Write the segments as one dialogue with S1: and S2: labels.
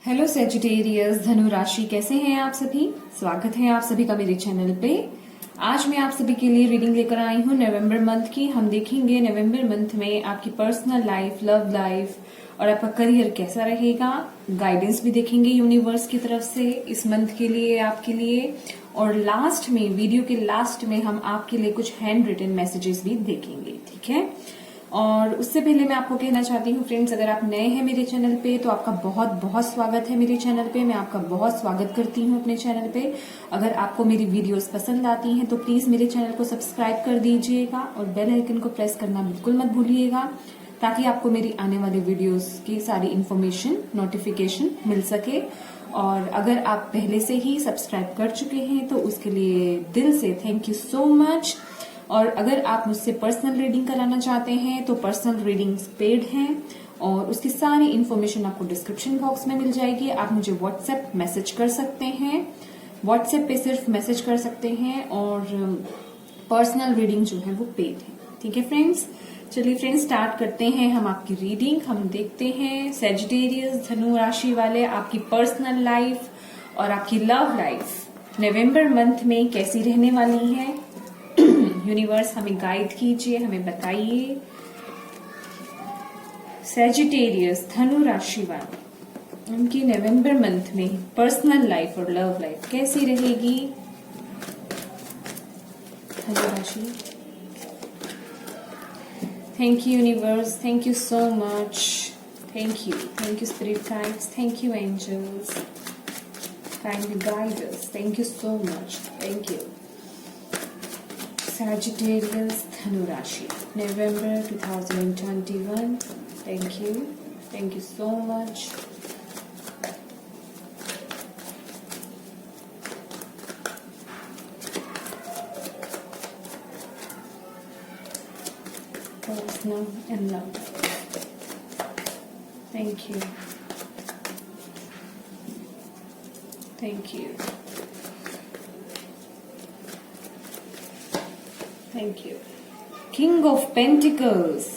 S1: Hello Sagittarius धनु राशि, कैसे हैं आप सभी। स्वागत है आप सभी का मेरे चैनल पे। आज मैं आप सभी के लिए रीडिंग लेकर आई हूँ नवंबर मंथ की। हम देखेंगे नवंबर मंथ में आपकी पर्सनल लाइफ, लव लाइफ और आपका करियर कैसा रहेगा। गाइडेंस भी देखेंगे यूनिवर्स की तरफ से इस मंथ के लिए, आपके लिए। और लास्ट में, वीडियो के लास्ट में हम आपके लिए कुछ हैंड रिटन मैसेजेस भी देखेंगे, ठीक है। और उससे पहले मैं आपको कहना चाहती हूँ फ्रेंड्स, अगर आप नए हैं मेरे चैनल पे तो आपका बहुत बहुत स्वागत है मेरे चैनल पे। मैं आपका बहुत स्वागत करती हूँ अपने चैनल पे। अगर आपको मेरी वीडियोस पसंद आती हैं तो प्लीज मेरे चैनल को सब्सक्राइब कर दीजिएगा और बेल आइकन को प्रेस करना बिल्कुल मत भूलिएगा, ताकि आपको मेरी आने वाले वीडियोस की सारी इन्फॉर्मेशन, नोटिफिकेशन मिल सके। और अगर आप पहले से ही सब्सक्राइब कर चुके हैं तो उसके लिए दिल से थैंक यू सो मच। और अगर आप मुझसे पर्सनल रीडिंग कराना चाहते हैं तो पर्सनल रीडिंग्स पेड हैं और उसकी सारी इन्फॉर्मेशन आपको डिस्क्रिप्शन बॉक्स में मिल जाएगी। आप मुझे व्हाट्सएप मैसेज कर सकते हैं, व्हाट्सएप पे सिर्फ मैसेज कर सकते हैं। और पर्सनल रीडिंग जो है वो पेड है, ठीक है फ्रेंड्स। चलिए फ्रेंड्स, स्टार्ट करते हैं हम आपकी रीडिंग। हम देखते हैं सेजिटेरियस धनु राशि वाले, आपकी पर्सनल लाइफ और आपकी लव लाइफ नवंबर मंथ में कैसी रहने वाली है। यूनिवर्स हमें गाइड कीजिए, हमें बताइए सेजिटेरियस धनु राशि वाले उनकी नवंबर मंथ में पर्सनल लाइफ और लव लाइफ कैसी रहेगी। धनु राशि, thank you universe, thank you so much, thank you spirit guides, thank you angels, kindly guide us, thank you so much, thank you. Sagittarius Dhanu राशि November 2021, thank you so much। Personal and love, thank you। Thank you। King of Pentacles,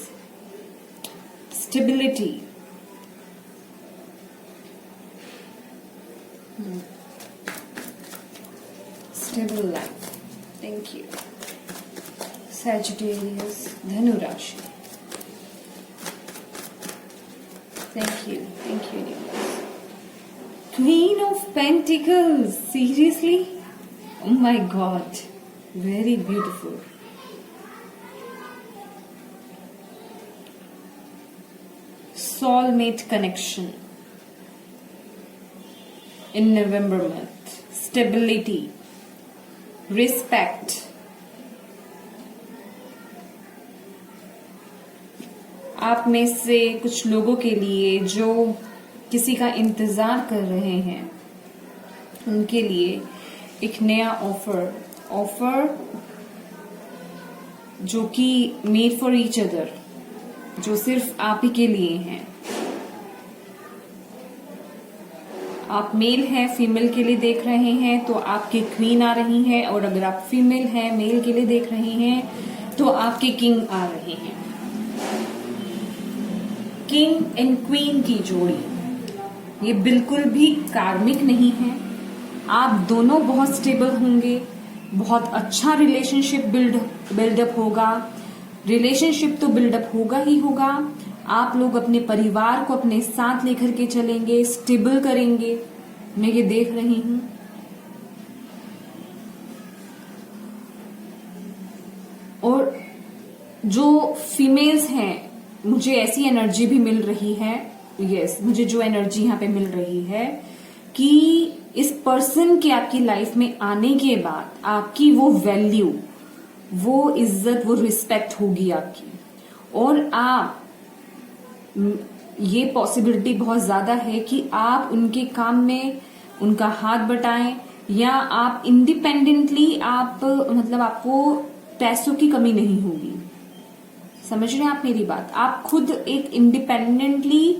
S1: stability, stable life, thank you। Sagittarius Dhanu राशि, thank you universe। Queen of Pentacles, seriously, oh my god, very beautiful। soulmate connection in November month, stability, respect। आप में से कुछ लोगों के लिए जो किसी का इंतजार कर रहे हैं, उनके लिए एक नया ऑफर जो कि मेड फॉर ईच अदर, जो सिर्फ आप ही के लिए हैं। आप मेल हैं, फीमेल के लिए देख रहे हैं तो आपकी क्वीन आ रही है, और अगर आप फीमेल हैं, मेल के लिए देख रहे हैं तो आपके किंग आ रहे हैं। किंग एंड क्वीन की जोड़ी ये बिल्कुल भी कार्मिक नहीं है। आप दोनों बहुत स्टेबल होंगे, बहुत अच्छा रिलेशनशिप बिल्डअप होगा। रिलेशनशिप तो बिल्डअप होगा ही होगा। आप लोग अपने परिवार को अपने साथ लेकर के चलेंगे, स्टेबल करेंगे, मैं ये देख रही हूं। और जो फीमेल्स हैं, मुझे ऐसी एनर्जी भी मिल रही है, यस, मुझे जो एनर्जी यहाँ पे मिल रही है कि इस पर्सन के आपकी लाइफ में आने के बाद आपकी वो वैल्यू, वो इज्जत, वो रिस्पेक्ट होगी आपकी। और आप, ये पॉसिबिलिटी बहुत ज्यादा है कि आप उनके काम में उनका हाथ बटाएं, या आप इंडिपेंडेंटली, आप मतलब आपको पैसों की कमी नहीं होगी। समझ रहे हैं आप मेरी बात। आप खुद एक इंडिपेंडेंटली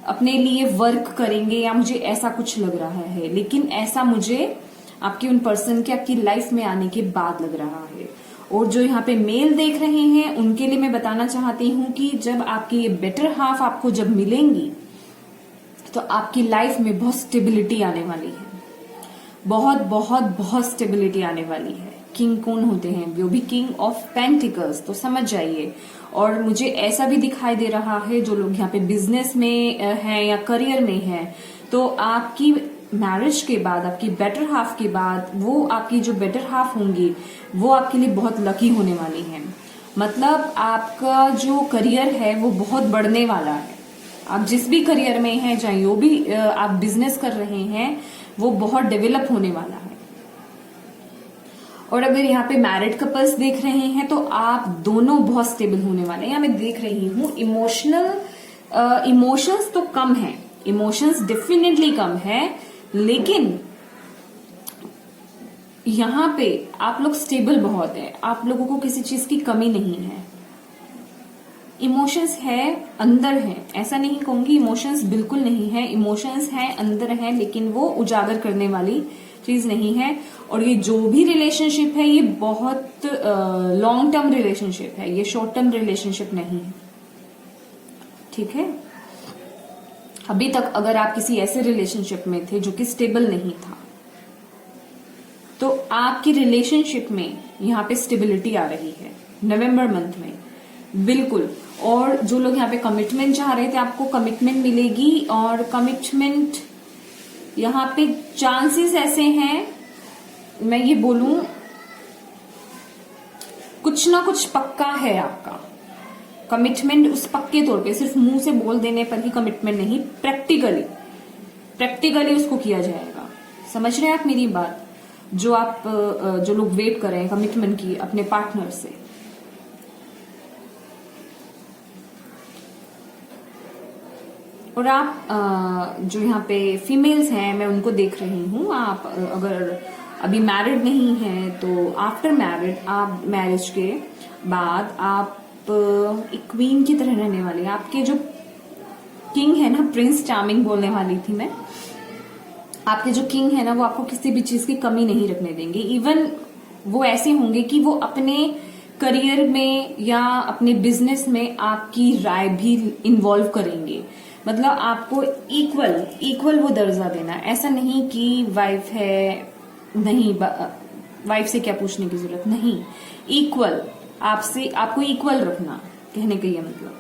S1: अपने लिए वर्क करेंगे, या मुझे ऐसा कुछ लग रहा है। लेकिन ऐसा मुझे आपके उन पर्सन के आपकी लाइफ में आने के बाद लग रहा है। और जो यहाँ पे मेल देख रहे हैं उनके लिए मैं बताना चाहती हूँ कि जब आपकी ये बेटर हाफ आपको जब मिलेंगी तो आपकी लाइफ में बहुत स्टेबिलिटी आने वाली है, बहुत बहुत बहुत स्टेबिलिटी आने वाली है। किंग कौन होते हैं? वो भी किंग ऑफ पेंटिकल्स, तो समझ जाइए। और मुझे ऐसा भी दिखाई दे रहा है, जो लोग यहाँ पे बिजनेस में हैं या करियर में हैं, तो आपकी मैरिज के बाद, आपकी बेटर हाफ के बाद, वो आपकी जो बेटर हाफ होंगी वो आपके लिए बहुत लकी होने वाली है। मतलब आपका जो करियर है वो बहुत बढ़ने वाला है। आप जिस भी करियर में हैं, चाहे जो भी आप बिजनेस कर रहे हैं, वो बहुत डेवलप होने वाला है। और अगर यहाँ पे मैरिड कपल्स देख रहे हैं तो आप दोनों बहुत स्टेबल होने वाले हैं। यहाँ मैं देख रही हूँ इमोशंस तो कम है, इमोशंस डेफिनेटली कम है, लेकिन यहाँ पे आप लोग स्टेबल बहुत है। आप लोगों को किसी चीज की कमी नहीं है। इमोशंस है, अंदर है, ऐसा नहीं कहूंगी इमोशंस बिल्कुल नहीं है। इमोशंस है, अंदर है, लेकिन वो उजागर करने वाली चीज नहीं है। और ये जो भी रिलेशनशिप है, ये बहुत लॉन्ग टर्म रिलेशनशिप है, ये शॉर्ट टर्म रिलेशनशिप नहीं है। ठीक है। अभी तक अगर आप किसी ऐसे रिलेशनशिप में थे जो कि स्टेबल नहीं था, तो आपकी रिलेशनशिप में यहाँ पे स्टेबिलिटी आ रही है नवंबर मंथ में, बिल्कुल। और जो लोग यहाँ पे कमिटमेंट चाह रहे थे, आपको कमिटमेंट मिलेगी। और कमिटमेंट यहाँ पे चांसेस ऐसे हैं, मैं ये बोलूं, कुछ ना कुछ पक्का है आपका कमिटमेंट। उस पक्के तौर पे, सिर्फ मुंह से बोल देने पर ही कमिटमेंट नहीं, प्रैक्टिकली उसको किया जाएगा। समझ रहे हैं आप मेरी बात? जो लोग वेट कर रहे हैं कमिटमेंट की अपने पार्टनर से, और आप जो यहाँ पे फीमेल्स हैं, मैं उनको देख रही हूँ। आप अगर अभी मैरिड नहीं हैं तो आफ्टर मैरिड, आप मैरिज के बाद आप एक क्वीन की तरह रहने वाले हैं। आपके जो किंग है ना, प्रिंस चार्मिंग बोलने वाली थी मैं, आपके जो किंग है ना, वो आपको किसी भी चीज की कमी नहीं रखने देंगे। इवन वो ऐसे होंगे कि वो अपने करियर में या अपने बिजनेस में आपकी राय भी इन्वॉल्व करेंगे। मतलब आपको इक्वल वो दर्जा देना। ऐसा नहीं कि वाइफ है, नहीं, वाइफ से क्या पूछने की जरूरत नहीं, इक्वल आपसे, आपको इक्वल रखना, कहने का ये मतलब।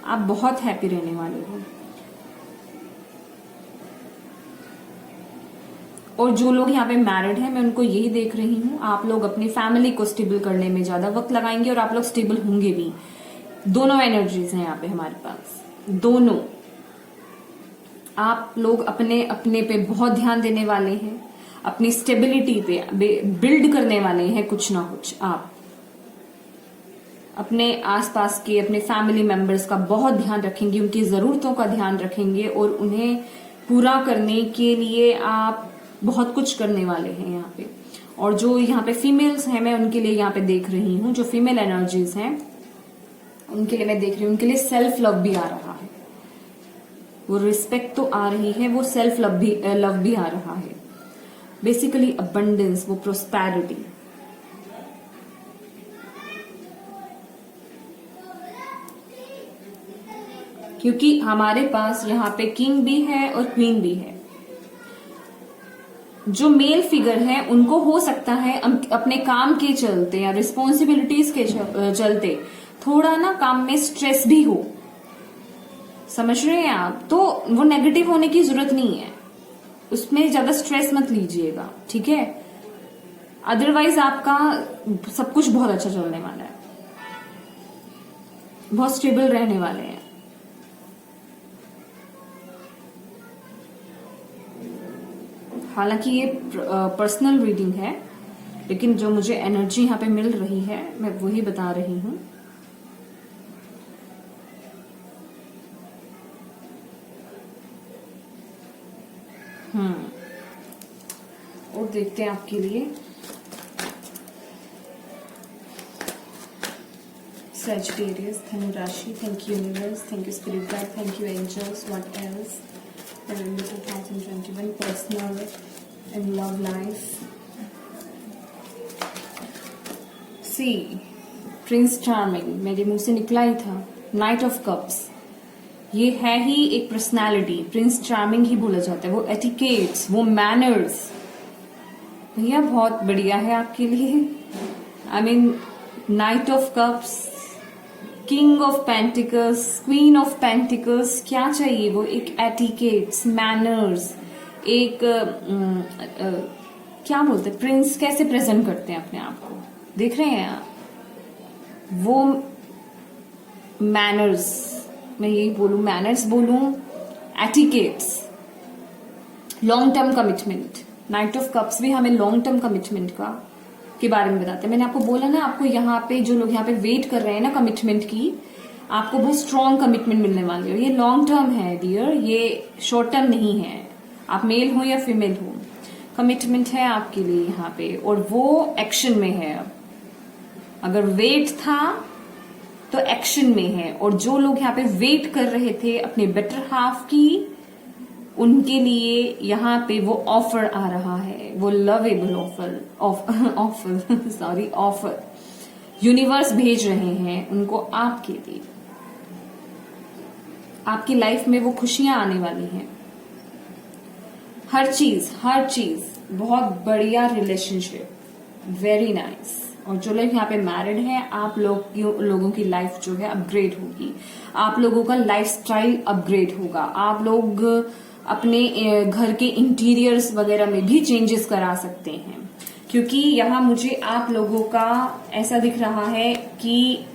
S1: आप बहुत हैप्पी रहने वाले हो। और जो लोग यहाँ पे मैरिड हैं, मैं उनको यही देख रही हूँ, आप लोग अपनी फैमिली को स्टेबल करने में ज्यादा वक्त लगाएंगे और आप लोग स्टेबल होंगे भी। दोनों एनर्जीज हैं यहाँ पे हमारे पास, दोनों। आप लोग अपने अपने पे बहुत ध्यान देने वाले हैं, अपनी स्टेबिलिटी पे बिल्ड करने वाले हैं कुछ ना कुछ। आप अपने आसपास के, अपने फैमिली मेंबर्स का बहुत ध्यान रखेंगे, उनकी जरूरतों का ध्यान रखेंगे, और उन्हें पूरा करने के लिए आप बहुत कुछ करने वाले हैं यहाँ पे। और जो यहाँ पे फीमेल्स हैं, मैं उनके लिए यहाँ पे देख रही हूँ, जो फीमेल एनर्जीज हैं उनके लिए मैं देख रही हूँ, उनके लिए सेल्फ लव भी आ रहा है। वो रिस्पेक्ट तो आ रही है, वो सेल्फ लव भी आ रहा है। बेसिकली अबंडेंस, वो प्रोस्पेरिटी। क्योंकि हमारे पास यहाँ पे किंग भी है और क्वीन भी है। जो मेल फिगर है उनको हो सकता है अपने काम के चलते या रिस्पॉन्सिबिलिटीज के चलते थोड़ा ना काम में स्ट्रेस भी हो। समझ रहे हैं आप? तो वो नेगेटिव होने की जरूरत नहीं है, उसमें ज्यादा स्ट्रेस मत लीजिएगा, ठीक है? अदरवाइज आपका सब कुछ बहुत अच्छा चलने वाला है, बहुत स्टेबल रहने वाले हैं। हालांकि ये पर्सनल रीडिंग है, लेकिन जो मुझे एनर्जी यहाँ पे मिल रही है मैं वही बता रही हूँ। और देखते हैं आपके लिए Sagittarius, धनु राशि। Thank you universe, thank you spirit guide, thank you angels. What else? November 2021 personal and love life. See, Prince Charming मेरे मुंह से निकला ही था। Knight of Cups, ये है ही एक पर्सनालिटी, प्रिंस चार्मिंग ही बोला जाता है, वो एटिकेट्स, वो मैनर्स, भैया बहुत बढ़िया है आपके लिए। I mean night of cups, king of pentacles, queen of pentacles, क्या चाहिए वो, एक एटिकेट्स, मैनर्स, एक क्या बोलते हैं, प्रिंस कैसे प्रेजेंट करते हैं अपने आप को, देख रहे हैं आप, वो मैनर्स, मैं यही बोलूं, मैनर्स बोलूं, etiquettes, long term commitment. Night of cups भी हमें लॉन्ग टर्म कमिटमेंट का के बारे में बताते हैं। मैंने आपको बोला ना, आपको यहाँ पे जो लोग यहाँ पे वेट कर रहे हैं ना कमिटमेंट की, आपको बहुत स्ट्रॉन्ग कमिटमेंट मिलने वाली है। ये लॉन्ग टर्म है डियर, ये शॉर्ट टर्म नहीं है। आप मेल हो या फीमेल हो, कमिटमेंट है आपके लिए यहाँ पे, और वो एक्शन में है। अब अगर वेट था तो एक्शन में है, और जो लोग यहाँ पे वेट कर रहे थे अपने बेटर हाफ की, उनके लिए यहाँ पे वो ऑफर आ रहा है, वो लवेबल ऑफर यूनिवर्स भेज रहे हैं उनको आपके लिए। आपकी लाइफ में वो खुशियां आने वाली हैं, हर चीज बहुत बढ़िया रिलेशनशिप, वेरी नाइस। और जो लोग यहाँ पे मैरिड हैं, आप लोगों की लाइफ जो है अपग्रेड होगी, आप लोगों का लाइफस्टाइल अपग्रेड होगा, आप लोग अपने घर के इंटीरियर्स वगैरह में भी चेंजेस करा सकते हैं, क्योंकि यहाँ मुझे आप लोगों का ऐसा दिख रहा है कि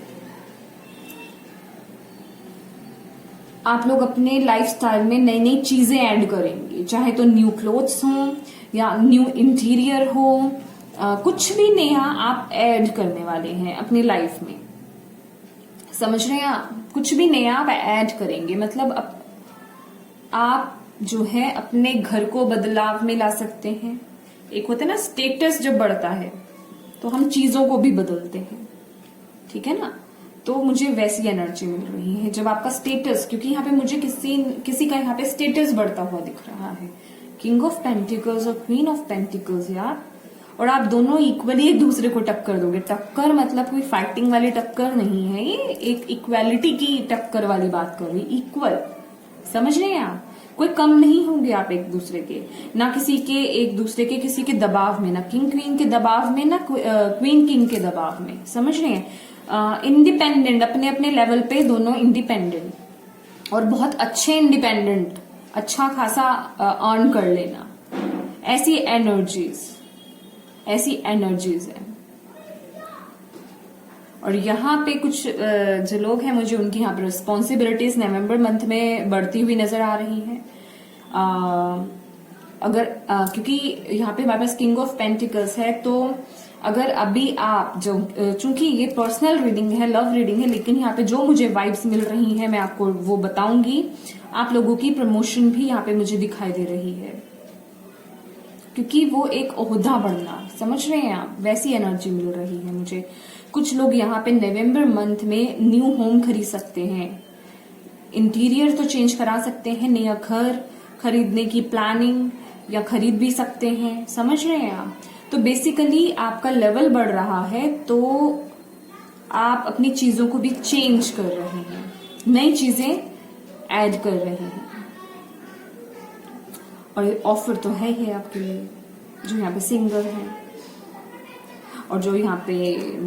S1: आप लोग अपने लाइफस्टाइल में नई नई चीजें ऐड करेंगे, चाहे तो न्यू क्लोथ्स हो या न्यू इंटीरियर हो, कुछ भी नया आप ऐड करने वाले हैं अपनी लाइफ में, समझ रहे हैं आप, कुछ भी नया आप ऐड करेंगे, मतलब आप जो है अपने घर को बदलाव में ला सकते हैं। एक होता है ना स्टेटस, जब बढ़ता है तो हम चीजों को भी बदलते हैं, ठीक है ना, तो मुझे वैसी एनर्जी मिल रही है जब आपका स्टेटस, क्योंकि यहाँ पे मुझे किसी का यहाँ पे स्टेटस बढ़ता हुआ दिख रहा है, किंग ऑफ पेंटिकल्स और क्वीन ऑफ पेंटिकल्स यार, और आप दोनों इक्वली एक दूसरे को टक्कर दोगे। टक्कर मतलब कोई फाइटिंग वाली टक्कर नहीं है, ये एक इक्वालिटी की टक्कर वाली बात कर रही, इक्वल, समझ रहे हैं आप, कोई कम नहीं होंगे आप एक दूसरे के, ना किसी के एक दूसरे के किसी के दबाव में, ना किंग क्वीन के दबाव में, ना क्वीन किंग के दबाव में, समझ रहे हैं, इंडिपेंडेंट, अपने अपने लेवल पे दोनों इंडिपेंडेंट, और बहुत अच्छे इंडिपेंडेंट, अच्छा खासा अर्न कर लेना, ऐसी एनर्जीज है। और यहाँ पे कुछ जो लोग हैं, मुझे उनकी यहाँ पे रिस्पॉन्सिबिलिटीज नवंबर मंथ में बढ़ती हुई नजर आ रही हैं। क्योंकि यहाँ पे हमारे पास किंग ऑफ पेंटिकल्स है, तो अगर अभी आप जो, चूंकि ये पर्सनल रीडिंग है, लव रीडिंग है, लेकिन यहाँ पे जो मुझे वाइब्स मिल रही हैं मैं आपको वो बताऊंगी। आप लोगों की प्रमोशन भी यहाँ पे मुझे दिखाई दे रही है, क्योंकि वो एक ओहदा बढ़ना, समझ रहे हैं आप, वैसी एनर्जी मिल रही है मुझे। कुछ लोग यहाँ पे नवंबर मंथ में न्यू होम खरीद सकते हैं, इंटीरियर तो चेंज करा सकते हैं, नया घर खरीदने की प्लानिंग या खरीद भी सकते हैं, समझ रहे हैं आप। तो बेसिकली आपका लेवल बढ़ रहा है, तो आप अपनी चीजों को भी चेंज कर रहे हैं, नई चीजें ऐड कर रहे हैं, और ऑफर तो है ही आपके लिए जो यहाँ पे सिंगल है, और जो यहाँ पे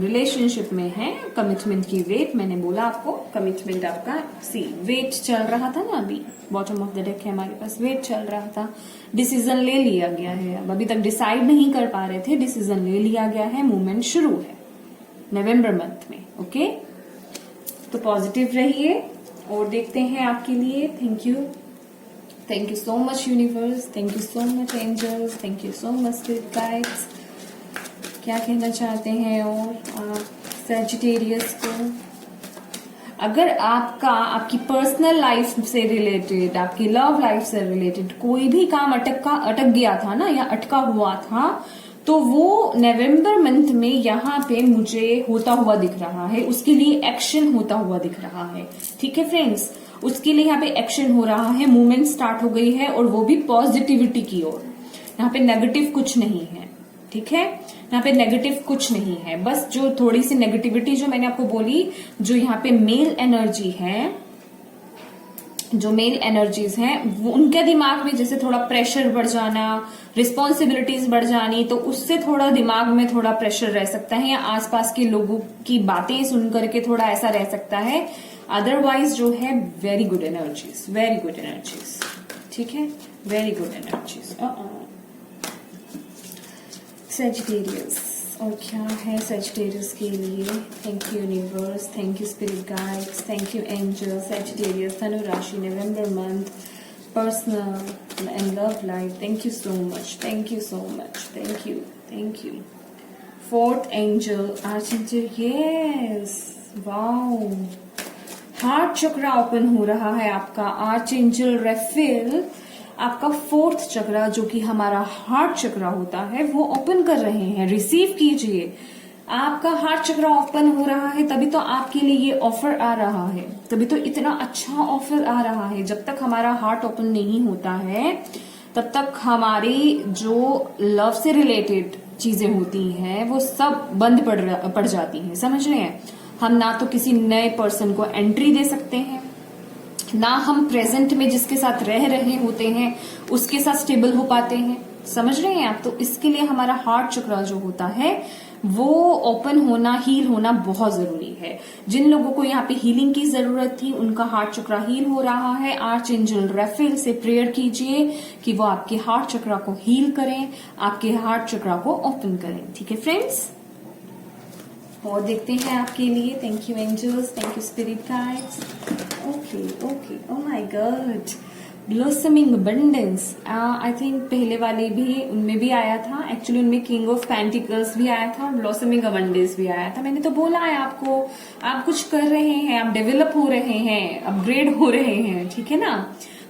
S1: रिलेशनशिप में है, कमिटमेंट की वेट, मैंने बोला आपको कमिटमेंट आपका वेट चल रहा था ना, अभी बॉटम ऑफ द डेक है हमारे पास, वेट चल रहा था, डिसीजन ले लिया गया है, अब अभी तक डिसाइड नहीं कर पा रहे थे, डिसीजन ले लिया गया है, मूवमेंट शुरू है नवंबर मंथ में। ओके, तो पॉजिटिव रहिए और देखते हैं आपके लिए। Thank you so much universe, thank you so much angels, thank you so much spirit guides. क्या कहना चाहते हैं और आप सैजिटेरियस को, अगर आपकी पर्सनल लाइफ से रिलेटेड, आपकी लव लाइफ से रिलेटेड कोई भी काम अटक गया था ना, या अटका हुआ था, तो वो नवंबर मंथ में यहाँ पे मुझे होता हुआ दिख रहा है, उसके लिए एक्शन होता हुआ दिख रहा है। ठीक है फ्रेंड्स, उसके लिए यहाँ पे एक्शन हो रहा है, मूवमेंट स्टार्ट हो गई है, और वो भी पॉजिटिविटी की ओर। यहाँ पे नेगेटिव कुछ नहीं है, ठीक है, यहाँ पे नेगेटिव कुछ नहीं है, बस जो थोड़ी सी नेगेटिविटी जो मैंने आपको बोली, जो यहाँ पे मेल एनर्जी है, जो मेल एनर्जीज हैं वो उनके दिमाग में जैसे थोड़ा प्रेशर बढ़ जाना, रिस्पॉन्सिबिलिटीज बढ़ जानी, तो उससे थोड़ा दिमाग में थोड़ा प्रेशर रह सकता है, या आसपास के लोगों की बातें सुन करके थोड़ा ऐसा रह सकता है। अदरवाइज जो है very good energies, very good energies, ठीक है, वेरी गुड एनर्जीज। सेजिटेरियस, और क्या है सेजिटेरियस के लिए? Thank you universe, thank you spirit guides, thank you angel. Sagittarius धनु राशि, November month, personal and love life. Thank you so much, thank you so much, thank you, thank you. Fourth angel, archangel, yes, wow, heart chakra open हो रहा है आपका। आर्चएंजल रेफेल आपका fourth चक्रा, जो कि हमारा हार्ट चक्रा होता है, वो ओपन कर रहे हैं। रिसीव कीजिए, आपका हार्ट चक्रा ओपन हो रहा है, तभी तो आपके लिए ये ऑफर आ रहा है, तभी तो इतना अच्छा ऑफर आ रहा है। जब तक हमारा हार्ट ओपन नहीं होता है तब तक हमारी जो लव से रिलेटेड चीजें होती हैं वो सब बंद पड़ जाती हैं, समझ रहे हैं। हम ना तो किसी नए पर्सन को एंट्री दे सकते हैं, ना हम प्रेजेंट में जिसके साथ रह रहे होते हैं उसके साथ स्टेबल हो पाते हैं, समझ रहे हैं आप। तो इसके लिए हमारा हार्ट चक्रा जो होता है वो ओपन होना, हील होना बहुत जरूरी है। जिन लोगों को यहाँ पे हीलिंग की जरूरत थी उनका हार्ट चक्रा हील हो रहा है। आर्चएंजल रेफेल से प्रेयर कीजिए कि वो आपके हार्ट चक्रा को हील करें, आपके हार्ट चक्रा को ओपन करें, ठीक है फ्रेंड्स। और देखते हैं आपके लिए। Thank you angels, thank you spirit guides. Okay okay, oh my God, blossoming abundance. I think पहले वाले भी उनमें भी आया था, एक्चुअली उनमें किंग ऑफ पेंटिकल्स भी आया था और ब्लॉसमिंग अबंडेंस भी आया था। मैंने तो बोला है आपको, आप कुछ कर रहे हैं, आप डेवलप हो रहे हैं, अपग्रेड हो रहे हैं, ठीक है ना।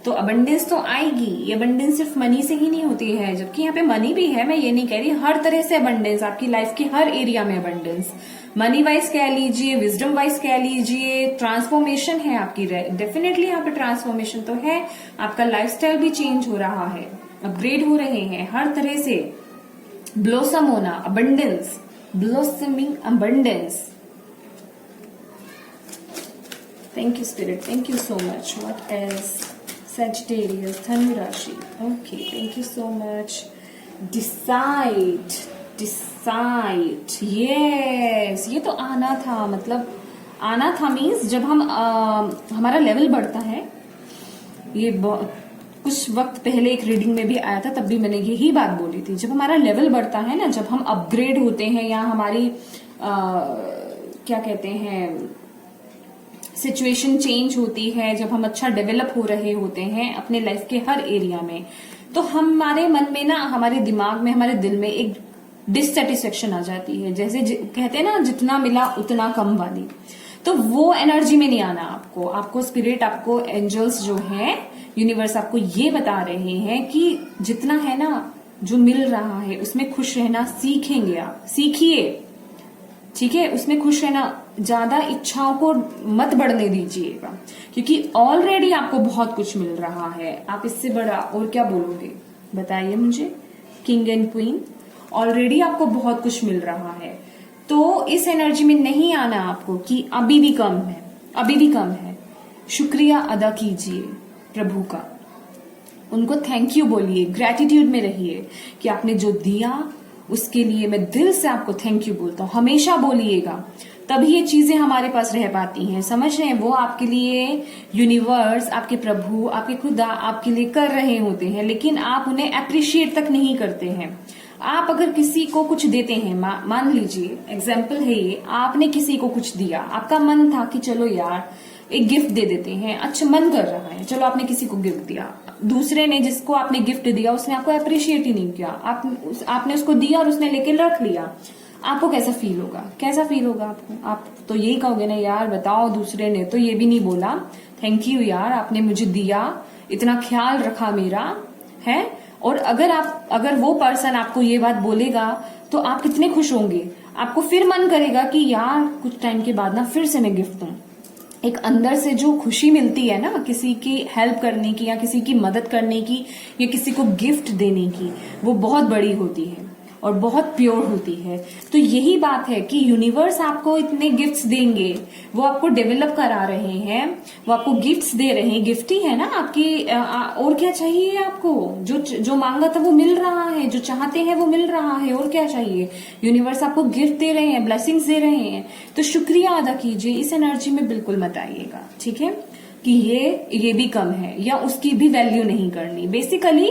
S1: तो अबंडेंस तो आएगी। ये अबंडेंस सिर्फ मनी से ही नहीं होती है, जबकि यहाँ पे मनी भी है, मैं ये नहीं कह रही, हर तरह से अबंडेंस, आपकी लाइफ के हर एरिया में अबंडेंस, मनी वाइज कह लीजिए, विजडम वाइज कह लीजिए, ट्रांसफॉर्मेशन है आपकी, डेफिनेटली यहाँ पे ट्रांसफॉर्मेशन तो है। आपका लाइफस्टाइल भी चेंज हो रहा है, अपग्रेड हो रहे हैं हर तरह से। ब्लॉसम होना, abundance, blossoming abundance. Thank you spirit, thank you so much. What else? Sagittarius, Dhanu राशि, okay, thank you so much. Decide, decide, yes, ये तो आना था, मतलब आना था मीन्स जब हम हमारा लेवल बढ़ता है। ये कुछ वक्त पहले एक रीडिंग में भी आया था, तब भी मैंने यही बात बोली थी। जब हमारा लेवल बढ़ता है ना, जब हम अपग्रेड होते हैं, या हमारी क्या कहते हैं, सिचुएशन चेंज होती है, जब हम अच्छा डेवलप हो रहे होते हैं अपने लाइफ के हर एरिया में, तो हमारे मन में ना, हमारे दिमाग में, हमारे दिल में एक डिससेटिस्फेक्शन आ जाती है। जैसे कहते हैं ना, जितना मिला उतना कम वाली। तो वो एनर्जी में नहीं आना आपको। आपको स्पिरिट, आपको एंजल्स जो है, यूनिवर्स आपको ये बता रहे हैं कि जितना है ना, जो मिल रहा है उसमें खुश रहना सीखेंगे आप, सीखिए, ठीक है, उसमें खुश रहना। ज्यादा इच्छाओं को मत बढ़ने दीजिएगा, क्योंकि ऑलरेडी आपको बहुत कुछ मिल रहा है। आप इससे बड़ा और क्या बोलोगे, बताइए मुझे। किंग एंड क्वीन, ऑलरेडी आपको बहुत कुछ मिल रहा है, तो इस एनर्जी में नहीं आना आपको कि अभी भी कम है, अभी भी कम है। शुक्रिया अदा कीजिए प्रभु का, उनको थैंक यू बोलिए, ग्रेटिट्यूड में रहिए कि आपने जो दिया उसके लिए मैं दिल से आपको थैंक यू बोलता हूँ। हमेशा बोलिएगा, तभी ये चीजें हमारे पास रह पाती हैं, समझ रहे हैं। वो आपके लिए यूनिवर्स, आपके प्रभु, आपके खुदा आपके लिए कर रहे होते हैं, लेकिन आप उन्हें अप्रिशिएट तक नहीं करते हैं। आप अगर किसी को कुछ देते हैं, मान लीजिए एग्जाम्पल है ये, आपने किसी को कुछ दिया, आपका मन था कि चलो यार एक गिफ्ट दे देते हैं, अच्छा मन कर रहा है, चलो आपने किसी को गिफ्ट दिया। दूसरे ने, जिसको आपने गिफ्ट दिया, उसने आपको अप्रिशिएट ही नहीं किया, आपने उसको दिया और उसने लेके रख लिया। आपको कैसा फील होगा, कैसा फील होगा आपको? आप तो यही कहोगे ना, यार बताओ, दूसरे ने तो ये भी नहीं बोला थैंक यू यार, आपने मुझे दिया, इतना ख्याल रखा मेरा, है। और अगर वो पर्सन आपको ये बात बोलेगा तो आप कितने खुश होंगे। आपको फिर मन करेगा कि यार कुछ टाइम के बाद ना फिर से मैं गिफ्ट दूं। एक अंदर से जो खुशी मिलती है ना, किसी की हेल्प करने की, या किसी की मदद करने की, या किसी को गिफ्ट देने की, वो बहुत बड़ी होती है। और बहुत प्योर होती है। तो यही बात है कि यूनिवर्स आपको इतने गिफ्ट्स देंगे, वो आपको डेवलप करा रहे हैं, वो आपको गिफ्ट्स दे रहे हैं। गिफ्ट ही है ना आपकी, और क्या चाहिए आपको? जो मांगा था वो मिल रहा है, जो चाहते हैं वो मिल रहा है, और क्या चाहिए? यूनिवर्स आपको गिफ्ट दे रहे हैं, ब्लेसिंग्स दे रहे हैं, तो शुक्रिया अदा कीजिए। इस एनर्जी में बिल्कुल मत आइएगा, ठीक है, कि ये भी कम है या उसकी भी वैल्यू नहीं करनी। बेसिकली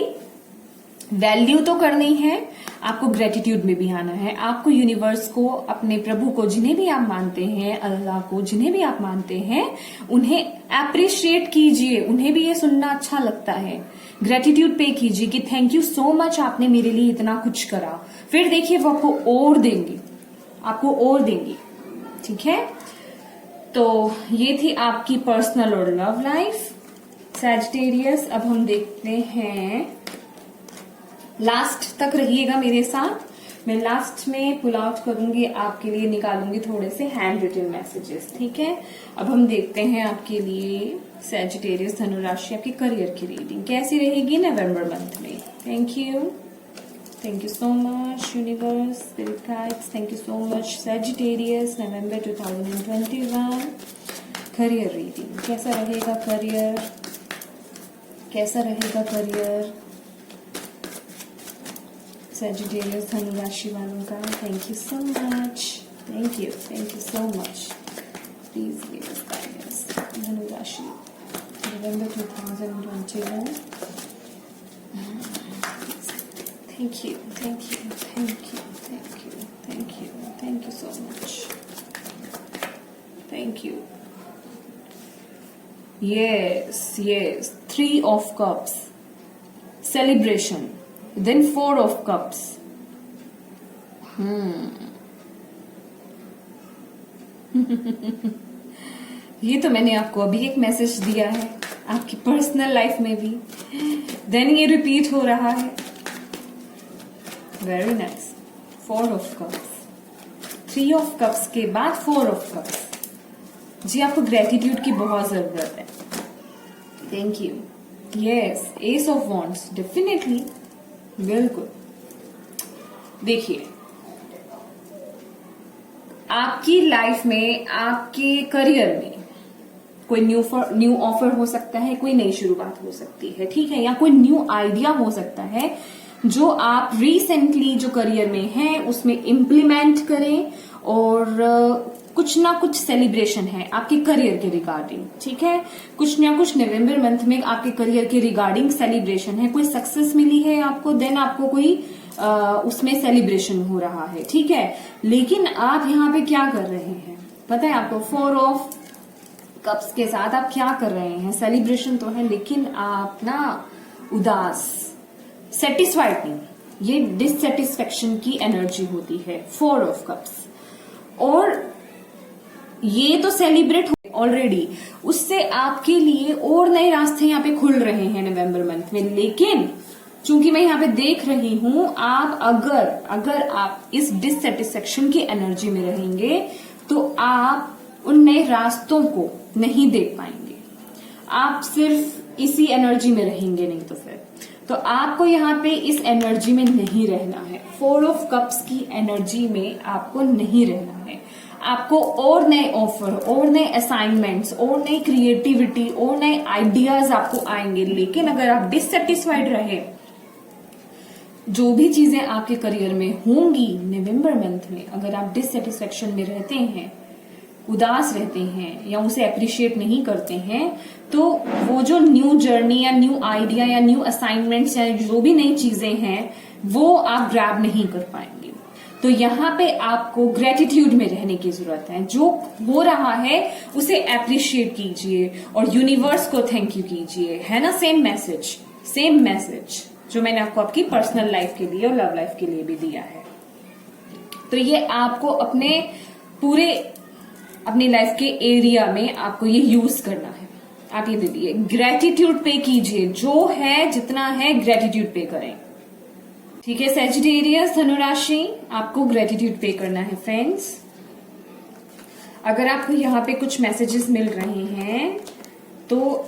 S1: वैल्यू तो करनी है, आपको ग्रेटिट्यूड में भी आना है। आपको यूनिवर्स को, अपने प्रभु को, जिन्हें भी आप मानते हैं, अल्लाह को, जिन्हें भी आप मानते हैं, उन्हें अप्रिशिएट कीजिए। उन्हें भी ये सुनना अच्छा लगता है। ग्रेटिट्यूड पे कीजिए कि थैंक यू सो मच, आपने मेरे लिए इतना कुछ करा। फिर देखिए वो आपको और देंगे, आपको और देंगे, ठीक है। तो ये थी आपकी पर्सनल और लव लाइफ सैजिटेरियस। अब हम देखते हैं, लास्ट तक रहिएगा मेरे साथ। मैं लास्ट में पुल आउट करूंगी, आपके लिए निकालूंगी थोड़े से हैंड रिटन मैसेजेस, ठीक है। अब हम देखते हैं आपके लिए सैजिटेरियस धनुराशि, आपकी करियर की रीडिंग कैसी रहेगी नवंबर मंथ में। Thank you so much universe, spirit guides, thank you so much Sagittarius, November 2021 career reading. कैसा रहेगा करियर, कैसा रहेगा करियर सैजिटेरियस धनुराशि वालों का। Thank you so much, thank you so much. Please give us guidance धनुराशि November 2021। Thank you so much, thank you. Yes, 3 of Cups, celebration, then 4 of Cups. ये तो मैंने आपको अभी एक मैसेज दिया है आपकी पर्सनल लाइफ में भी, देन ये रिपीट हो रहा है। Very nice. 4 of Cups, 3 of Cups के बाद 4 of Cups। जी आपको ग्रेटिट्यूड की बहुत जरूरत है। Thank you. Yes, S of wands, definitely, बिल्कुल। देखिए आपकी लाइफ में, आपके करियर में कोई न्यू ऑफर हो सकता है, कोई नई शुरुआत हो सकती है, ठीक है, या कोई न्यू आइडिया हो सकता है जो आप रिसेंटली जो करियर में है उसमें इम्प्लीमेंट करें, और कुछ ना कुछ सेलिब्रेशन है आपके करियर के रिगार्डिंग, ठीक है। कुछ ना कुछ नवंबर मंथ में आपके करियर के रिगार्डिंग सेलिब्रेशन है। कोई सक्सेस मिली है आपको, देन आपको कोई उसमें सेलिब्रेशन हो रहा है, ठीक है। लेकिन आप यहाँ पे क्या कर रहे हैं पता है आपको? 4 ऑफ कप्स के साथ आप क्या कर रहे हैं? सेलिब्रेशन तो है, लेकिन आप ना उदास, सेटिस्फाइड नहीं, ये डिससेटिस्फेक्शन की एनर्जी होती है 4 ऑफ कप्स। और ये तो सेलिब्रेट ऑलरेडी, उससे आपके लिए और नए रास्ते यहाँ पे खुल रहे हैं नवंबर मंथ में। लेकिन चूंकि मैं यहाँ पे देख रही हूं, आप अगर आप इस डिससेटिस्फेक्शन की एनर्जी में रहेंगे तो आप उन नए रास्तों को नहीं देख पाएंगे। आप सिर्फ इसी एनर्जी में रहेंगे, नहीं तो फिर तो आपको यहाँ पे इस एनर्जी में नहीं रहना है। 4 ऑफ कप्स की एनर्जी में आपको नहीं रहना है। आपको और नए ऑफर, और नए असाइनमेंट्स, और नई क्रिएटिविटी, और नए आइडियाज आपको आएंगे। लेकिन अगर आप डिससेटिस्फाइड रहे, जो भी चीजें आपके करियर में होंगी नवंबर मंथ में, अगर आप डिससेटिस्फेक्शन में रहते हैं, उदास रहते हैं, या उसे अप्रिशिएट नहीं करते हैं, तो वो जो न्यू जर्नी या न्यू आइडिया या न्यू असाइनमेंट्स या जो भी नई चीजें हैं, वो आप ग्रैब नहीं कर पाएंगे। तो यहाँ पे आपको ग्रेटिट्यूड में रहने की जरूरत है। जो हो रहा है उसे अप्रिशिएट कीजिए और यूनिवर्स को थैंक यू कीजिए, है ना। सेम मैसेज जो मैंने आपको आपकी पर्सनल लाइफ के लिए और लव लाइफ के लिए भी दिया है। तो ये आपको अपनी लाइफ के एरिया में आपको ये यूज करना है। आप ये दीजिए, ग्रेटिट्यूड पे कीजिए, जो है जितना है ग्रेटिट्यूड पे करें, ठीक है। सैजिटेरियस धनुराशि, आपको ग्रेटिट्यूड पे करना है फ्रेंड्स। अगर आपको यहाँ पे कुछ मैसेजेस मिल रहे हैं तो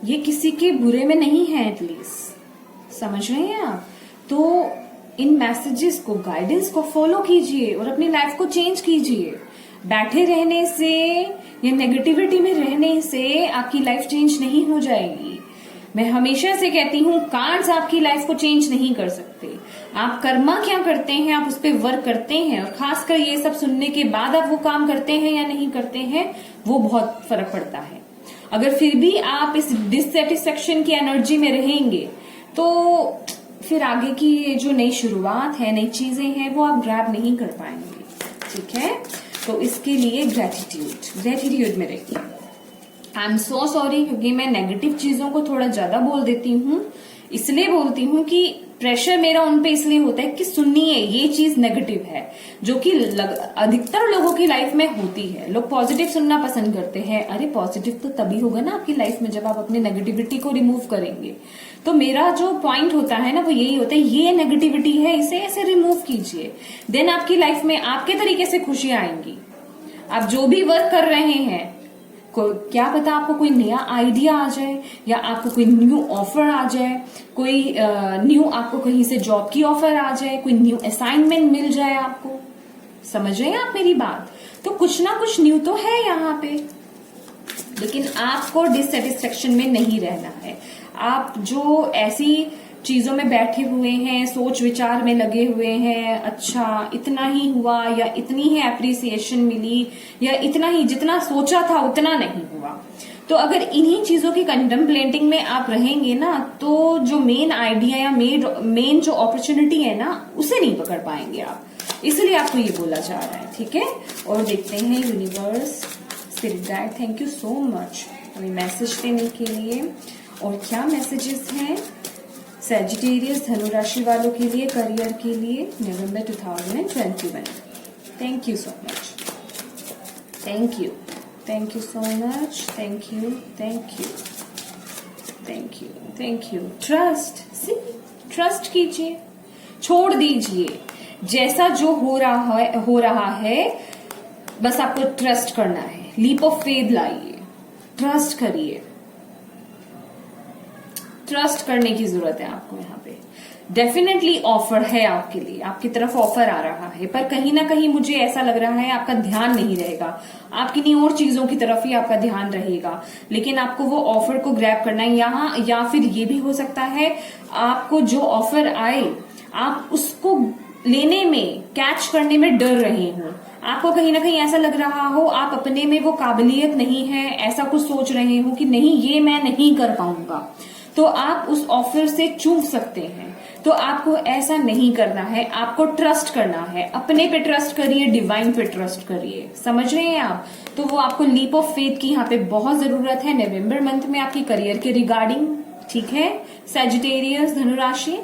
S1: ये किसी के बुरे में नहीं है, एटलीस्ट समझ रहे हैं आप। तो इन मैसेजेस को, गाइडेंस को फॉलो कीजिए और अपनी लाइफ को चेंज कीजिए। बैठे रहने से या नेगेटिविटी में रहने से आपकी लाइफ चेंज नहीं हो जाएगी। मैं हमेशा से कहती हूँ, कार्ड्स आपकी लाइफ को चेंज नहीं कर सकते। आप कर्मा क्या करते हैं, आप उस पर वर्क करते हैं, और खासकर ये सब सुनने के बाद आप वो काम करते हैं या नहीं करते हैं, वो बहुत फर्क पड़ता है। अगर फिर भी आप इस डिससेटिस्फेक्शन की एनर्जी में रहेंगे तो फिर आगे की जो नई शुरुआत है, नई चीजें हैं, वो आप ग्रैब नहीं कर पाएंगे। ठीक है, तो इसके लिए ग्रेटिट्यूड में रहिए। आई एम सो सॉरी, क्योंकि मैं नेगेटिव चीजों को थोड़ा ज्यादा बोल देती हूँ। इसलिए बोलती हूँ कि प्रेशर मेरा उन पे इसलिए होता है कि सुनिए, ये चीज नेगेटिव है, जो कि अधिकतर लोगों की लाइफ में होती है। लोग पॉजिटिव सुनना पसंद करते हैं। अरे पॉजिटिव तो तभी होगा ना आपकी लाइफ में जब आप अपनी नेगेटिविटी को रिमूव करेंगे। तो मेरा जो पॉइंट होता है ना, वो यही होता है, ये नेगेटिविटी है, इसे ऐसे रिमूव कीजिए, देन आपकी लाइफ में आपके तरीके से खुशियां आएंगी। आप जो भी वर्क कर रहे हैं, क्या पता आपको कोई नया आइडिया आ जाए, या आपको कोई न्यू ऑफर आ जाए, कोई न्यू आपको कहीं से जॉब की ऑफर आ जाए, कोई न्यू असाइनमेंट मिल जाए आपको। समझ रहे हैं आप मेरी बात? तो कुछ ना कुछ न्यू तो है यहाँ पे, लेकिन आपको डिससेटिस्फेक्शन में नहीं रहना है। आप जो ऐसी चीजों में बैठे हुए हैं, सोच विचार में लगे हुए हैं, अच्छा इतना ही हुआ, या इतनी ही एप्रिसिएशन मिली, या इतना ही जितना सोचा था उतना नहीं हुआ, तो अगर इन्हीं चीजों की कंटेम्पलेटिंग में आप रहेंगे ना, तो जो मेन आइडिया या मेन जो अपॉर्चुनिटी है ना, उसे नहीं पकड़ पाएंगे आप। इसलिए आपको ये बोला जा रहा है। ठीक है, और देखते हैं universe, spirit guide, thank you so much हमें मैसेज देने के लिए। और क्या मैसेजेस हैं सैजिटेरियस धनु राशि वालों के लिए, करियर के लिए नवंबर 2021। Thank you so much, thank you so much, thank you. Trust कीजिए, छोड़ दीजिए जैसा जो हो रहा है, बस आपको ट्रस्ट करना है। लीप ऑफ फेथ लाइए, ट्रस्ट करिए। ट्रस्ट करने की जरूरत है आपको। यहाँ पे डेफिनेटली ऑफर है आपके लिए, आपकी तरफ ऑफर आ रहा है, पर कहीं ना कहीं मुझे ऐसा लग रहा है आपका ध्यान नहीं रहेगा, आपकी नहीं और चीजों की तरफ ही आपका ध्यान रहेगा। लेकिन आपको वो ऑफर को ग्रैब करना है यहाँ, या फिर ये भी हो सकता है आपको जो ऑफर आए आप उसको लेने में, कैच करने में डर रहे हो। आपको कहीं ना कहीं ऐसा लग रहा हो आप अपने में वो काबिलियत नहीं है, ऐसा कुछ सोच रहे हो कि नहीं ये मैं नहीं कर पाऊंगा, तो आप उस ऑफर से चूक सकते हैं। तो आपको ऐसा नहीं करना है, आपको ट्रस्ट करना है। अपने पे ट्रस्ट करिए, डिवाइन पे ट्रस्ट करिए। समझ रहे हैं आप? तो वो आपको लीप ऑफ फेथ की यहाँ पे बहुत जरूरत है नवंबर मंथ में आपके करियर के रिगार्डिंग। ठीक है, सैजिटेरियस धनु राशि,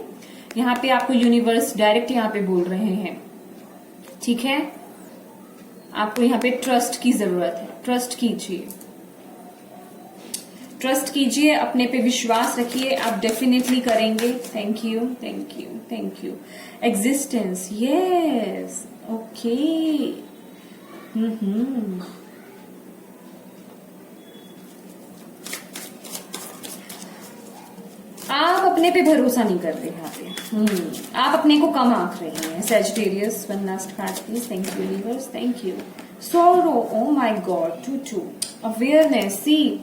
S1: यहाँ पे आपको यूनिवर्स डायरेक्ट यहाँ पे बोल रहे हैं। ठीक है, आपको यहाँ पे ट्रस्ट की जरूरत है। ट्रस्ट कीजिए, ट्रस्ट कीजिए, अपने पे विश्वास रखिए, आप डेफिनेटली करेंगे। Thank you, thank you, thank you. Existence, yes, okay. आप अपने पे भरोसा नहीं कर रहे यहाँ पे। आप अपने को कम आंक रहे हैं। Sagittarius, one last card please. Thank you universe, thank you. Sorrow, oh my God, to awareness. See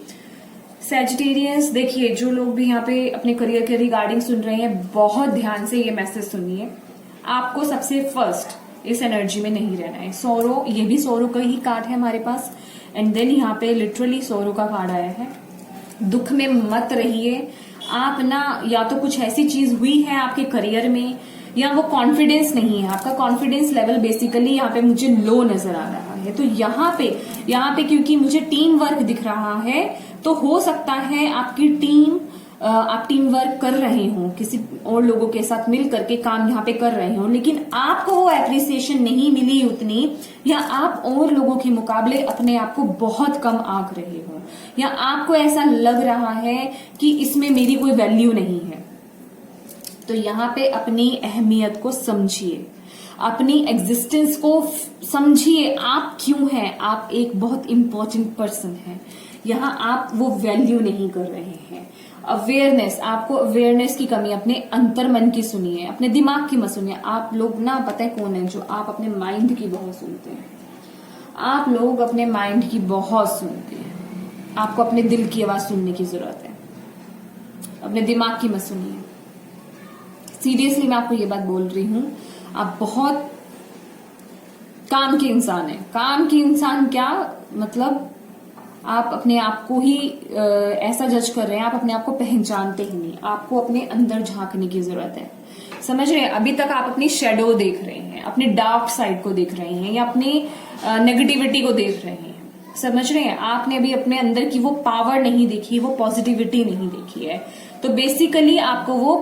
S1: Sagittarius, देखिए जो लोग भी यहाँ पे अपने करियर के रिगार्डिंग सुन रहे हैं, बहुत ध्यान से ये मैसेज सुनिए। आपको सबसे फर्स्ट इस एनर्जी में नहीं रहना है। सोरो, ये भी सोरो का ही कार्ड है हमारे पास, एंड देन यहाँ पे लिटरली सोरो का कार्ड आया है। दुख में मत रहिए आप ना, या तो कुछ ऐसी चीज हुई है आपके करियर में, या वो कॉन्फिडेंस नहीं है, आपका कॉन्फिडेंस लेवल बेसिकली यहाँ पे मुझे लो नजर आ रहा है। तो यहाँ पे क्योंकि मुझे टीम वर्क दिख रहा है, तो हो सकता है आपकी आप टीम वर्क कर रहे हो, किसी और लोगों के साथ मिल करके काम यहाँ पे कर रहे हो, लेकिन आपको वो एप्रिसिएशन नहीं मिली उतनी, या आप और लोगों के मुकाबले अपने आप को बहुत कम आंक रहे हो, या आपको ऐसा लग रहा है कि इसमें मेरी कोई वैल्यू नहीं है। तो यहाँ पे अपनी अहमियत को समझिए, अपनी एग्जिस्टेंस को समझिए। आप क्यों हैं? आप एक बहुत इंपॉर्टेंट पर्सन हैं। यहाँ आप वो वैल्यू नहीं कर रहे हैं। अवेयरनेस, आपको अवेयरनेस की कमी, अपने अंतर मन की सुनिए, अपने दिमाग की मत सुनिए। आप लोग ना पता है कौन है जो आप अपने माइंड की बहुत सुनते हैं। आप लोग अपने माइंड की बहुत सुनते हैं। आपको अपने दिल की आवाज सुनने की जरूरत है, अपने दिमाग की मत सुनिए। सीरियसली मैं आपको ये बात बोल रही हूं, आप बहुत काम के इंसान हैं। काम के इंसान क्या मतलब, आप अपने आप को ही ऐसा जज कर रहे हैं, आप अपने आप को पहचानते ही नहीं। आपको अपने अंदर झांकने की जरूरत है, समझ रहे हैं? अभी तक आप अपनी शेडो देख रहे हैं, अपने डार्क साइड को देख रहे हैं, या अपनी नेगेटिविटी को देख रहे हैं, समझ रहे हैं? आपने अभी अपने अंदर की वो पावर नहीं देखी, वो पॉजिटिविटी नहीं देखी है। तो बेसिकली आपको वो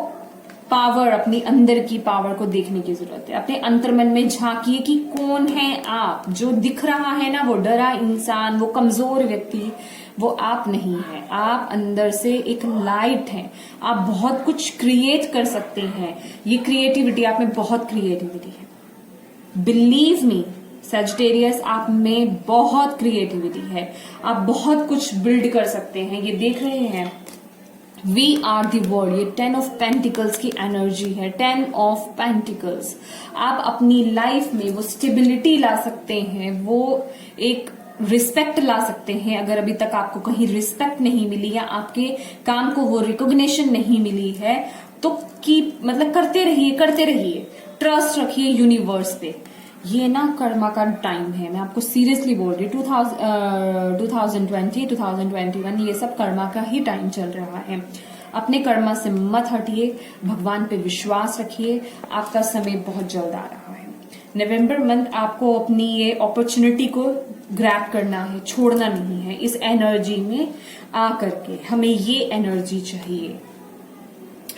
S1: पावर, अपनी अंदर की पावर को देखने की जरूरत है। अपने अंतर्मन में झांकिए कि कौन है आप। जो दिख रहा है ना, वो डरा इंसान, वो कमजोर व्यक्ति, वो आप नहीं है। आप अंदर से एक लाइट है। आप बहुत कुछ क्रिएट कर सकते हैं। ये क्रिएटिविटी, आप में बहुत क्रिएटिविटी है। बिलीव मी सजिटेरियस, आप में बहुत क्रिएटिविटी है। आप बहुत कुछ बिल्ड कर सकते हैं। ये देख रहे हैं, वी आर दी वर्ल्ड, ये 10 ऑफ पेंटिकल्स की एनर्जी है। 10 ऑफ पेंटिकल्स, आप अपनी लाइफ में वो स्टेबिलिटी ला सकते हैं, वो एक रिस्पेक्ट ला सकते हैं। अगर अभी तक आपको कहीं रिस्पेक्ट नहीं मिली या आपके काम को वो रिकॉग्निशन नहीं मिली है, तो मतलब करते रहिए, ट्रस्ट रखिए यूनिवर्स पे। ये ना कर्मा का टाइम है, मैं आपको सीरियसली बोल रही हूँ। 2020, 2021 ये सब कर्मा का ही टाइम चल रहा है। अपने कर्मा से मत हटिए, भगवान पे विश्वास रखिए। आपका समय बहुत जल्द आ रहा है। नवंबर मंथ आपको अपनी ये अपॉर्चुनिटी को ग्रैब करना है, छोड़ना नहीं है। इस एनर्जी में आ करके हमें ये एनर्जी चाहिए,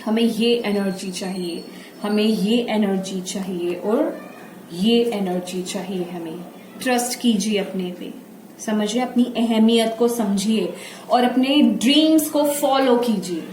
S1: हमें ये एनर्जी चाहिए, हमें ये एनर्जी चाहिए और ये एनर्जी चाहिए हमें। ट्रस्ट कीजिए अपने पे, समझिए, अपनी अहमियत को समझिए और अपने ड्रीम्स को फॉलो कीजिए।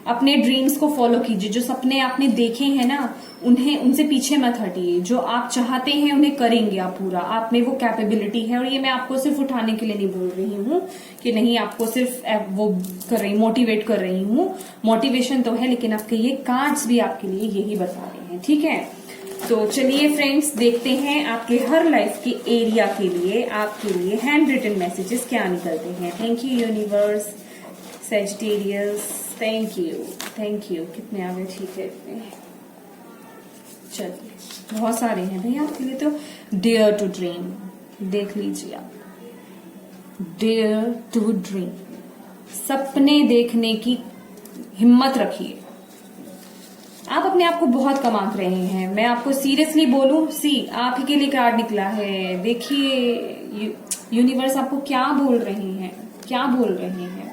S1: अपने ड्रीम्स को फॉलो कीजिए। जो सपने आपने देखे हैं ना, उनसे पीछे मत हटिए। जो आप चाहते हैं उन्हें करेंगे आप पूरा। आप में वो कैपेबिलिटी है। और ये मैं आपको सिर्फ उठाने के लिए नहीं बोल रही हूँ कि नहीं, आपको सिर्फ वो कर रही, मोटिवेट कर रही हूँ। मोटिवेशन तो है, लेकिन आपके ये कार्ड्स भी आपके लिए यही बता रहे हैं, ठीक है? तो चलिए फ्रेंड्स, देखते हैं आपके हर लाइफ के एरिया के लिए, आपके लिए हैंड रिटन मैसेजेस क्या निकलते हैं। Thank you universe, Sagittarius, thank you. कितने आ गए? ठीक है, चलिए बहुत सारे हैं भैया आपके लिए। तो डेयर टू ड्रीम, देख लीजिए आप, डेयर टू ड्रीम, सपने देखने की हिम्मत रखिए। आप अपने आप को बहुत कम आंक रहे हैं। मैं आपको सीरियसली बोलूं, आप ही के लिए कार्ड निकला है। देखिए यूनिवर्स आपको क्या बोल रहे हैं, क्या बोल रहे हैं।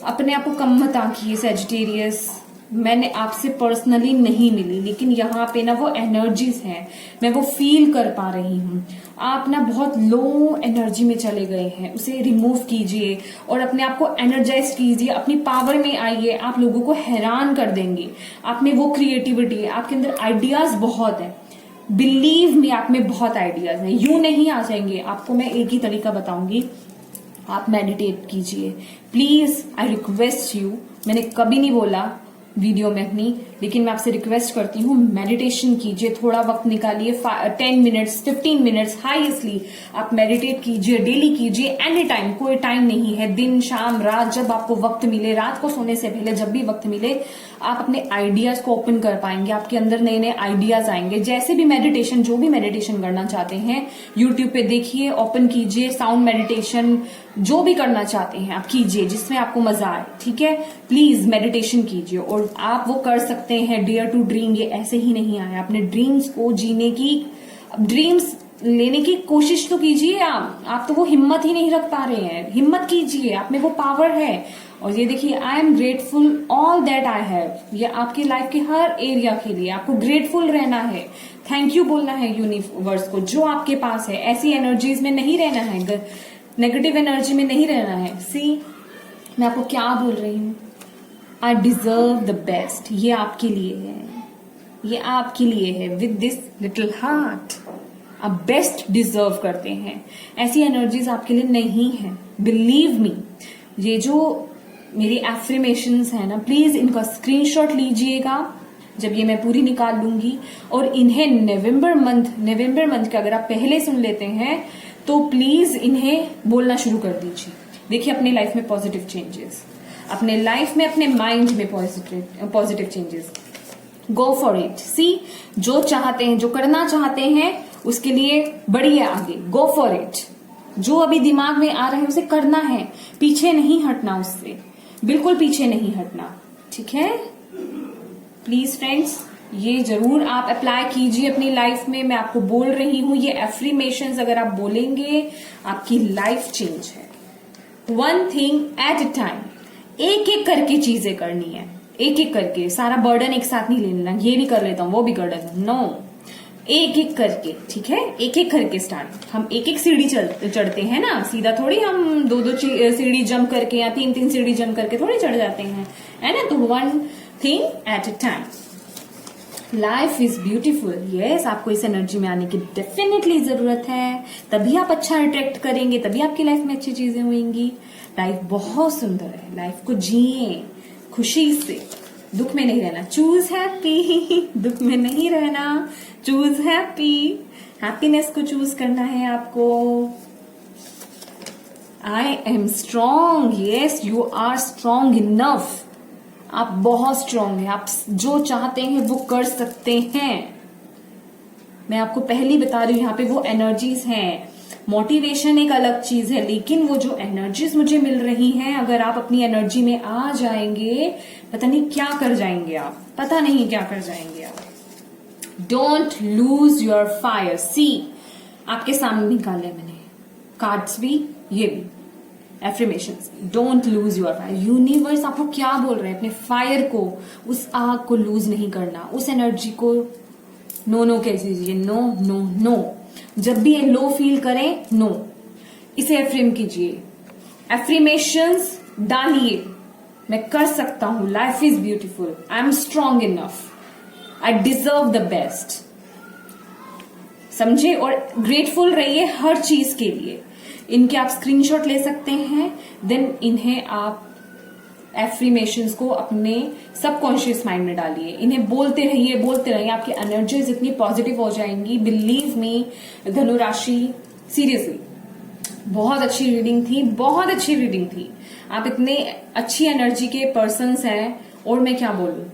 S1: अपने आप को कम मत आंकिए सैजिटेरियस। मैंने आपसे पर्सनली नहीं मिली, लेकिन यहाँ पे ना वो एनर्जीज हैं, मैं वो फील कर पा रही हूँ। आप ना बहुत लो एनर्जी में चले गए हैं, उसे रिमूव कीजिए और अपने आप को एनर्जाइज कीजिए। अपनी पावर में आइए, आप लोगों को हैरान कर देंगे। आप में वो क्रिएटिविटी है, आपके अंदर आइडियाज बहुत है। बिलीव मी, आप में बहुत आइडियाज हैं, यूं नहीं आ जाएंगे। आपको मैं एक ही तरीका बताऊंगी, आप मेडिटेट कीजिए प्लीज। आई रिक्वेस्ट यू, मैंने कभी नहीं बोला वीडियो में अपनी, लेकिन मैं आपसे रिक्वेस्ट करती हूँ, मेडिटेशन कीजिए। थोड़ा वक्त निकालिए, 10 मिनट्स 15 मिनट्स हाईएस्टली आप मेडिटेट कीजिए। डेली कीजिए, एनी टाइम, कोई टाइम नहीं है, दिन शाम रात, जब आपको वक्त मिले, रात को सोने से पहले जब भी वक्त मिले, आप अपने आइडियाज को ओपन कर पाएंगे। आपके अंदर नए नए आइडियाज आएंगे। जैसे भी मेडिटेशन, जो भी मेडिटेशन करना चाहते हैं, यूट्यूब पे देखिए, ओपन कीजिए, साउंड मेडिटेशन, जो भी करना चाहते हैं आप कीजिए, जिसमें आपको मजा आए, ठीक है? प्लीज मेडिटेशन कीजिए और आप वो कर सकते हैं। डेयर टू ड्रीम ये ऐसे ही नहीं आया। अपने ड्रीम्स को जीने की, ड्रीम्स लेने की कोशिश तो कीजिए। आप तो वो हिम्मत ही नहीं रख पा रहे हैं। हिम्मत कीजिए, आप में वो पावर है। और ये देखिए, I am grateful all that I have. ये आपकी लाइफ के हर एरिया के लिए आपको ग्रेटफुल रहना है, थैंक यू बोलना है यूनिवर्स को, जो आपके पास है। ऐसी एनर्जीज में नहीं रहना है, नेगेटिव एनर्जी में नहीं रहना है। मैं आपको क्या बोल रही हूँ, आई डिजर्व द बेस्ट। ये आपके लिए है, ये आपके लिए है। विद दिस लिटिल हार्ट आप बेस्ट डिजर्व करते हैं। ऐसी एनर्जीज आपके लिए नहीं है, बिलीव मी, ये जो मेरी एफर्मेशंस है ना, प्लीज इनका स्क्रीनशॉट लीजिएगा जब ये मैं पूरी निकाल लूंगी, और इन्हें नवंबर मंथ का अगर आप पहले सुन लेते हैं तो प्लीज इन्हें बोलना शुरू कर दीजिए। देखिए अपने लाइफ में पॉजिटिव चेंजेस, अपने लाइफ में, अपने माइंड में positive changes. Go for it. See, जो चाहते हैं, जो करना चाहते हैं उसके लिए बढ़िए आगे, गो फॉर इट। जो अभी दिमाग में आ रहा है उसे करना है, पीछे नहीं हटना, उससे बिल्कुल पीछे नहीं हटना, ठीक है। प्लीज फ्रेंड्स, ये जरूर आप अप्लाई कीजिए अपनी लाइफ में। मैं आपको बोल रही हूं, ये एफर्मेशंस अगर आप बोलेंगे आपकी लाइफ चेंज है। One thing at a time, एक एक करके चीजें करनी है, एक एक करके, सारा बर्डन एक साथ नहीं ले लेना, ये भी कर लेता हूं वो भी कर लेता हूं, नो, एक एक करके, ठीक है, एक एक करके स्टार्ट। हम एक एक सीढ़ी चढ़ते हैं ना, सीधा थोड़ी हम दो सीढ़ी जंप करके या तीन सीढ़ी जंप करके थोड़ी चढ़ जाते हैं, है ना। तो one thing at a time. Life is beautiful, yes, आपको इस एनर्जी में आने की डेफिनेटली जरूरत है, तभी आप अच्छा अट्रैक्ट करेंगे, तभी आपकी लाइफ में अच्छी चीजें होंगी। लाइफ बहुत सुंदर है, लाइफ को जिए खुशी से, दुख में नहीं रहना, चूज हैप्पी, दुख में नहीं रहना, चूज हैप्पी, हैप्पीनेस को चूज करना है आपको। I am strong, yes you are strong enough, आप बहुत स्ट्रॉन्ग हैं, आप जो चाहते हैं वो कर सकते हैं। मैं आपको पहले ही बता रही हूं, यहाँ पे वो एनर्जीज हैं। मोटिवेशन एक अलग चीज है, लेकिन वो जो एनर्जीज मुझे मिल रही हैं, अगर आप अपनी एनर्जी में आ जाएंगे, पता नहीं क्या कर जाएंगे आप, पता नहीं क्या कर जाएंगे आप। Don't lose your fire. See, आपके सामने निकाले मैंने कार्ड्स भी, ये भी affirmations. Don't lose your fire. Universe आपको क्या बोल रहे हैं, अपने फायर को, उस आग को लूज नहीं करना, उस एनर्जी को नो कह दीजिए, नो नो नो। जब भी ये लो फील करें, नो, इसे एफ्रेम कीजिए, एफ्रीमेशंस डालिए, मैं कर सकता हूं, life is beautiful, I am strong enough, I deserve the best. समझे, और ग्रेटफुल रहिए हर चीज के लिए। इनके आप स्क्रीनशॉट ले सकते हैं, देन इन्हें आप एफ्रीमेशंस को अपने सबकॉन्शियस माइंड में डालिए, इन्हें बोलते रहिए, आपकी एनर्जीज इतनी पॉजिटिव हो जाएंगी। बिलीव मी धनु राशि, सीरियसली बहुत अच्छी रीडिंग थी, बहुत अच्छी रीडिंग थी। आप इतने अच्छी एनर्जी के पर्सन्स हैं, और मैं क्या बोलूं।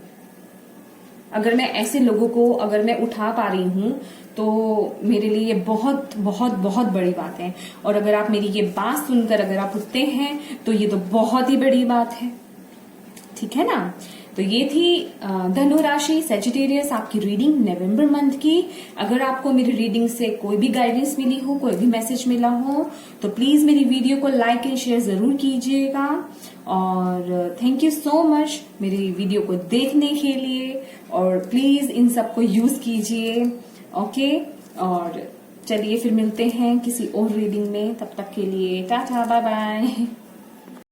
S1: अगर मैं ऐसे लोगों को अगर मैं उठा पा रही हूं तो मेरे लिए ये बहुत बहुत बहुत बड़ी बात है। और अगर आप मेरी ये बात सुनकर अगर आप उठते हैं तो ये तो बहुत ही बड़ी बात है, ठीक है ना। तो ये थी धनु राशि सैजिटेरियस आपकी रीडिंग नवंबर मंथ की। अगर आपको मेरी रीडिंग से कोई भी गाइडेंस मिली हो, कोई भी मैसेज मिला हो, तो प्लीज मेरी वीडियो को लाइक एंड शेयर जरूर कीजिएगा। और थैंक यू सो मच मेरी वीडियो को देखने के लिए, और प्लीज इन सबको यूज कीजिए, ओके। और चलिए फिर मिलते हैं किसी और रीडिंग में, तब तक के लिए टाटा, बाय बाय।